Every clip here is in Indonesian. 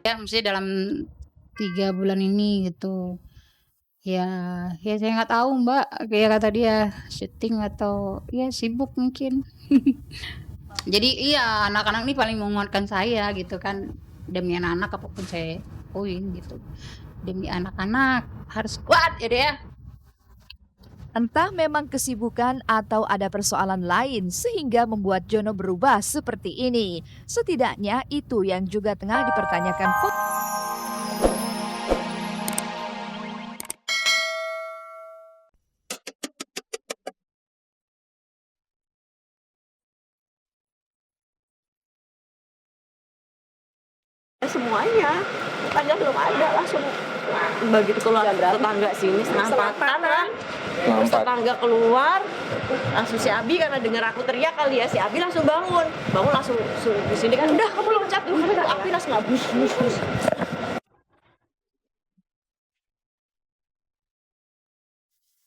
ya, maksudnya dalam 3 bulan ini gitu. Ya saya nggak tahu Mbak, kayak kata dia syuting atau ya sibuk mungkin. Jadi iya, anak-anak nih paling menguatkan saya gitu kan, demi anak-anak apapun saya lakuin gitu. Demi anak-anak harus kuat ya deh ya. Entah memang kesibukan atau ada persoalan lain sehingga membuat Jono berubah seperti ini. Setidaknya itu yang juga tengah dipertanyakan. Semuanya, tetangga belum ada, langsung begitu keluar tetangga sini setengah 4 kan, terus tetangga keluar, langsung si Abi karena dengar aku teriak kali ya, si Abi langsung bangun langsung di sini kan, udah kamu loncat dulu, api langsung ngabus.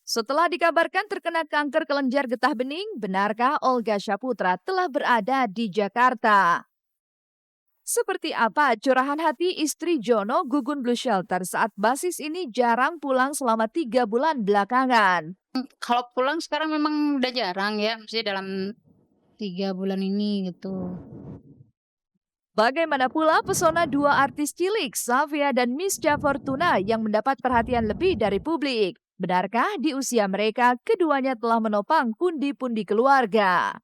Setelah dikabarkan terkena kanker kelenjar getah bening, benarkah Olga Syaputra telah berada di Jakarta? Seperti apa curahan hati istri Jono Gugun Blue Shelter saat basis ini jarang pulang selama 3 bulan belakangan? Kalau pulang sekarang memang udah jarang ya, maksudnya dalam 3 bulan ini gitu. Bagaimana pula pesona dua artis cilik, Safia dan Mischa Fortuna yang mendapat perhatian lebih dari publik? Benarkah di usia mereka keduanya telah menopang pundi-pundi keluarga?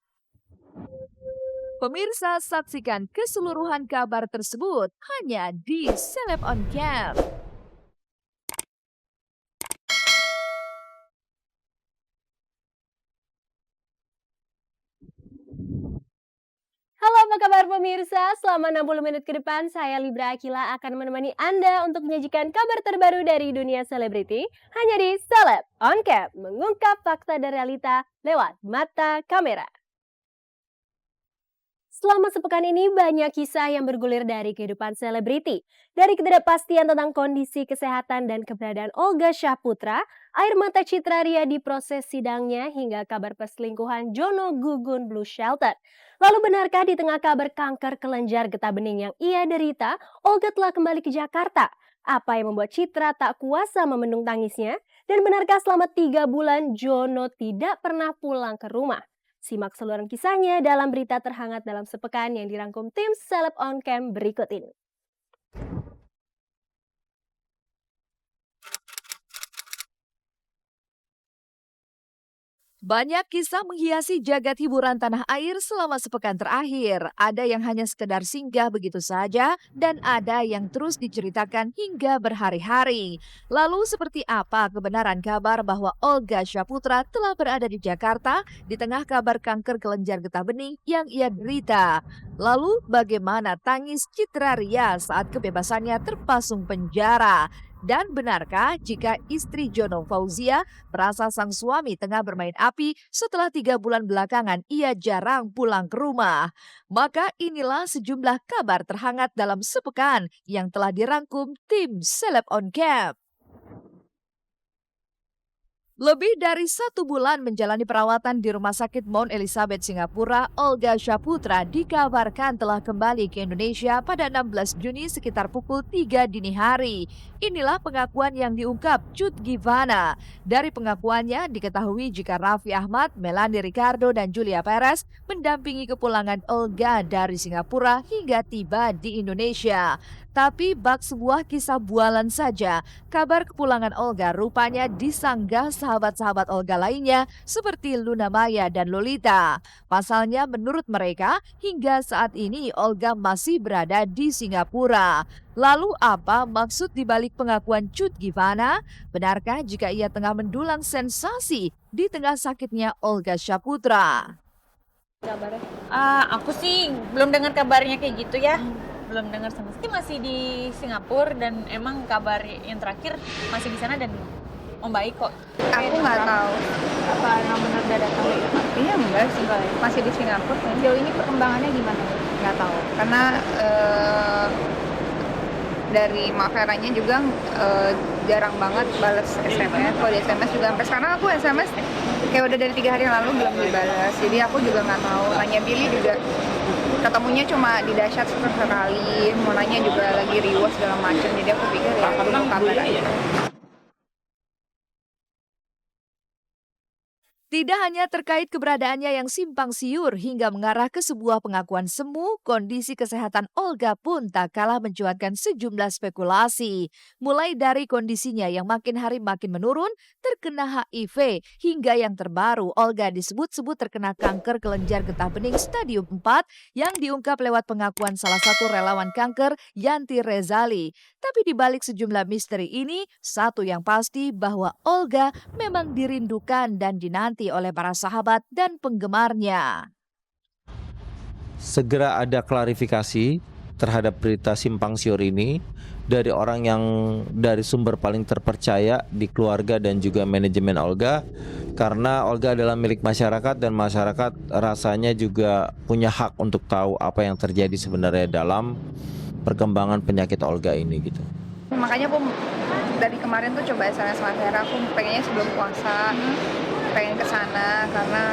Pemirsa, saksikan keseluruhan kabar tersebut hanya di Celeb on Cam. Halo, apa kabar pemirsa? Selama 60 menit ke depan, saya Libra Akila akan menemani Anda untuk menyajikan kabar terbaru dari dunia selebriti hanya di Celeb on Cam, mengungkap fakta dan realita lewat mata kamera. Selama sepekan ini banyak kisah yang bergulir dari kehidupan selebriti. Dari ketidakpastian tentang kondisi kesehatan dan keberadaan Olga Syaputra, air mata Citra Ria di proses sidangnya hingga kabar perselingkuhan Jono Gugun Blue Shelter. Lalu benarkah di tengah kabar kanker kelenjar getah bening yang ia derita, Olga telah kembali ke Jakarta? Apa yang membuat Citra tak kuasa memendung tangisnya? Dan benarkah selama 3 bulan Jono tidak pernah pulang ke rumah? Simak seluruh kisahnya dalam berita terhangat dalam sepekan yang dirangkum tim Celeb on Cam berikut ini. Banyak kisah menghiasi jagat hiburan tanah air selama sepekan terakhir. Ada yang hanya sekedar singgah begitu saja, dan ada yang terus diceritakan hingga berhari-hari. Lalu seperti apa kebenaran kabar bahwa Olga Syaputra telah berada di Jakarta di tengah kabar kanker kelenjar getah bening yang ia derita? Lalu bagaimana tangis Citra Ria saat kebebasannya terpasung penjara? Dan benarkah jika istri Jono Fauzia merasa sang suami tengah bermain api setelah 3 bulan belakangan ia jarang pulang ke rumah? Maka inilah sejumlah kabar terhangat dalam sepekan yang telah dirangkum tim Celeb on Cam. Lebih dari 1 bulan menjalani perawatan di Rumah Sakit Mount Elizabeth, Singapura, Olga Syaputra dikabarkan telah kembali ke Indonesia pada 16 Juni sekitar pukul 3 dini hari. Inilah pengakuan yang diungkap Cut Givana. Dari pengakuannya diketahui jika Raffi Ahmad, Melanie Ricardo, dan Julia Perez mendampingi kepulangan Olga dari Singapura hingga tiba di Indonesia. Tapi bak sebuah kisah bualan saja, kabar kepulangan Olga rupanya disanggah sahabat-sahabat Olga lainnya seperti Luna Maya dan Lolita. Pasalnya menurut mereka, hingga saat ini Olga masih berada di Singapura. Lalu apa maksud dibalik pengakuan Cut Givana? Benarkah jika ia tengah mendulang sensasi di tengah sakitnya Olga Syaputra? Kabarnya? Aku sih belum dengar kabarnya kayak gitu ya. Belum dengar sama sekali, masih di Singapura dan emang kabar yang terakhir masih di sana dan membaik kok. Aku nggak tahu apa emang benar udah datang. Iya enggak sih, masih di Singapura. Sejauh ini perkembangannya gimana? Nggak tahu karena dari Maveranya juga jarang banget balas SMS. Kalau di SMS juga sampai sekarang aku SMS Kayak udah dari 3 hari yang lalu belum dibalas. Jadi aku juga nggak tahu. Nanya Billy juga ketemunya cuma di dahsyat sekali. Mau nanya juga lagi riwas segala macam. Jadi aku pikir ya tunggu kabar aja. Tidak hanya terkait keberadaannya yang simpang siur hingga mengarah ke sebuah pengakuan semu, kondisi kesehatan Olga pun tak kalah mencuatkan sejumlah spekulasi. Mulai dari kondisinya yang makin hari makin menurun, terkena HIV, hingga yang terbaru Olga disebut-sebut terkena kanker kelenjar getah bening stadium 4 yang diungkap lewat pengakuan salah satu relawan kanker, Yanti Rezali. Tapi di balik sejumlah misteri ini, satu yang pasti bahwa Olga memang dirindukan dan dinanti oleh para sahabat dan penggemarnya. Segera ada klarifikasi terhadap berita simpang siur ini dari orang yang dari sumber paling terpercaya di keluarga dan juga manajemen Olga, karena Olga adalah milik masyarakat dan masyarakat rasanya juga punya hak untuk tahu apa yang terjadi sebenarnya dalam perkembangan penyakit Olga ini gitu. Makanya aku dari kemarin tuh coba SMS sama Vera, aku pengennya sebelum puasa pengen ke sana karena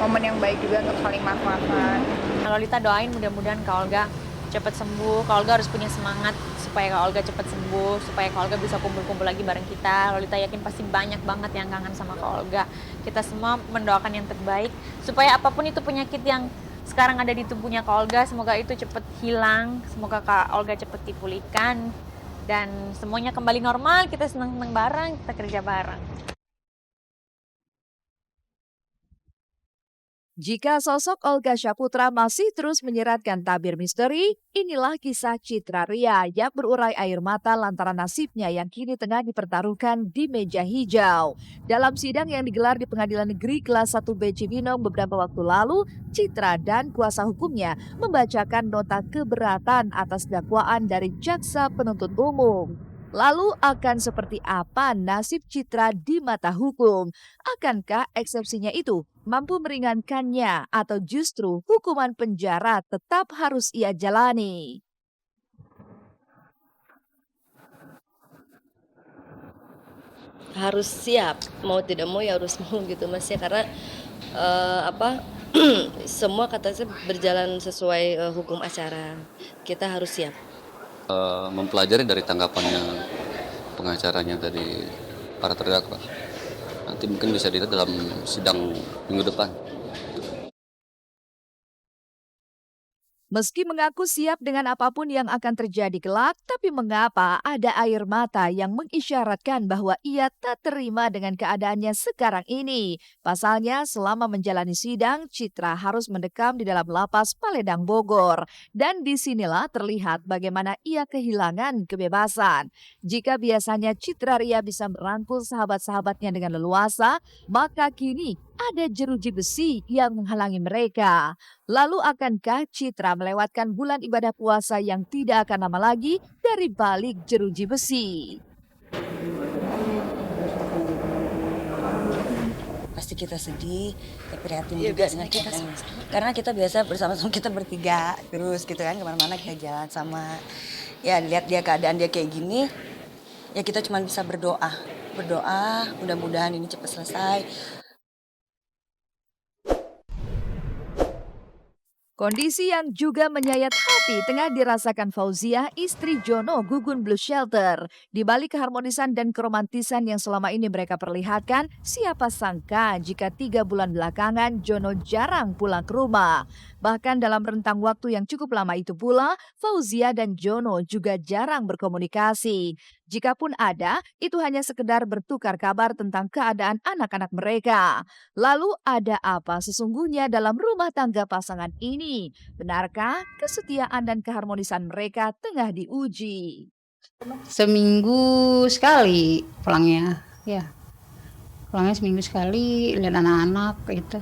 momen yang baik juga untuk saling maaf-maafan. Lolita doain mudah-mudahan Kak Olga cepat sembuh. Kak Olga harus punya semangat supaya Kak Olga cepat sembuh, supaya Kak Olga bisa kumpul-kumpul lagi bareng kita. Lolita yakin pasti banyak banget yang kangen sama Kak Olga. Kita semua mendoakan yang terbaik supaya apapun itu penyakit yang sekarang ada di tubuhnya Kak Olga, semoga itu cepat hilang, semoga Kak Olga cepat dipulihkan dan semuanya kembali normal, kita senang-senang bareng, kita kerja bareng. Jika sosok Olga Syaputra masih terus menyeratkan tabir misteri, inilah kisah Citra Ria yang berurai air mata lantaran nasibnya yang kini tengah dipertaruhkan di meja hijau. Dalam sidang yang digelar di Pengadilan Negeri Kelas 1B Cibinong beberapa waktu lalu, Citra dan kuasa hukumnya membacakan nota keberatan atas dakwaan dari jaksa penuntut umum. Lalu akan seperti apa nasib Citra di mata hukum? Akankah eksepsinya itu mampu meringankannya atau justru hukuman penjara tetap harus ia jalani? Harus siap, mau tidak mau ya harus mau gitu Mas ya, karena semua kata saya berjalan sesuai hukum acara. Kita harus siap. Mempelajari dari tanggapannya pengacaranya dari para terdakwa. Nanti mungkin bisa dilihat dalam sidang minggu depan. Meski mengaku siap dengan apapun yang akan terjadi kelak, tapi mengapa ada air mata yang mengisyaratkan bahwa ia tak terima dengan keadaannya sekarang ini? Pasalnya, selama menjalani sidang, Citra harus mendekam di dalam lapas Paledang Bogor. Dan disinilah terlihat bagaimana ia kehilangan kebebasan. Jika biasanya Citra Ria bisa merangkul sahabat-sahabatnya dengan leluasa, maka kini ada jeruji besi yang menghalangi mereka. Lalu akankah Citra melewatkan bulan ibadah puasa yang tidak akan lama lagi dari balik jeruji besi? Pasti kita sedih, kita prihatin juga dengan kita, karena kita biasa bersama-sama kita bertiga terus gitu kan, kemana-mana kita jalan sama, ya lihat dia keadaan dia kayak gini, ya kita cuma bisa berdoa mudah-mudahan ini cepat selesai. Kondisi yang juga menyayat hati tengah dirasakan Fauziah, istri Jono Gugun Blue Shelter. Di balik keharmonisan dan keromantisan yang selama ini mereka perlihatkan, siapa sangka jika 3 bulan belakangan Jono jarang pulang ke rumah. Bahkan dalam rentang waktu yang cukup lama itu pula, Fauziah dan Jono juga jarang berkomunikasi. Jikapun ada, itu hanya sekedar bertukar kabar tentang keadaan anak-anak mereka. Lalu ada apa sesungguhnya dalam rumah tangga pasangan ini? Benarkah kesetiaan dan keharmonisan mereka tengah diuji? Seminggu sekali pulangnya, ya. Pulangnya seminggu sekali, lihat anak-anak itu.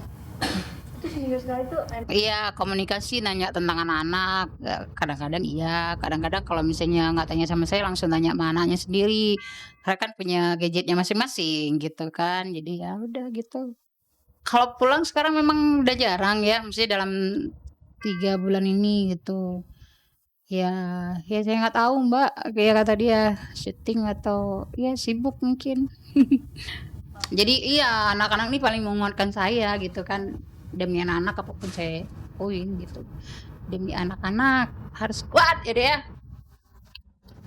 Seminggu sekali tuh Iya, komunikasi nanya tentang anak-anak. Kadang-kadang iya, kadang-kadang kalau misalnya nggak tanya sama saya langsung tanya sama anaknya sendiri. Mereka kan punya gadgetnya masing-masing gitu kan. Jadi ya udah gitu. Kalau pulang sekarang memang udah jarang ya, mesti dalam 3 bulan ini gitu. Ya, ya saya nggak tahu Mbak, kayak kata dia syuting atau ya sibuk mungkin. Jadi iya anak-anak ini paling menguatkan saya gitu kan, demi anak-anak apapun saya lakuin gitu. Demi anak-anak harus kuat ya deh ya.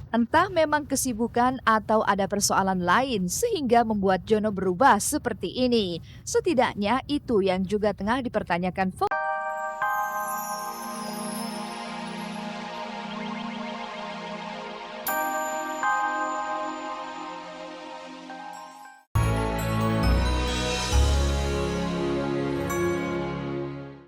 Entah memang kesibukan atau ada persoalan lain sehingga membuat Jono berubah seperti ini. Setidaknya itu yang juga tengah dipertanyakan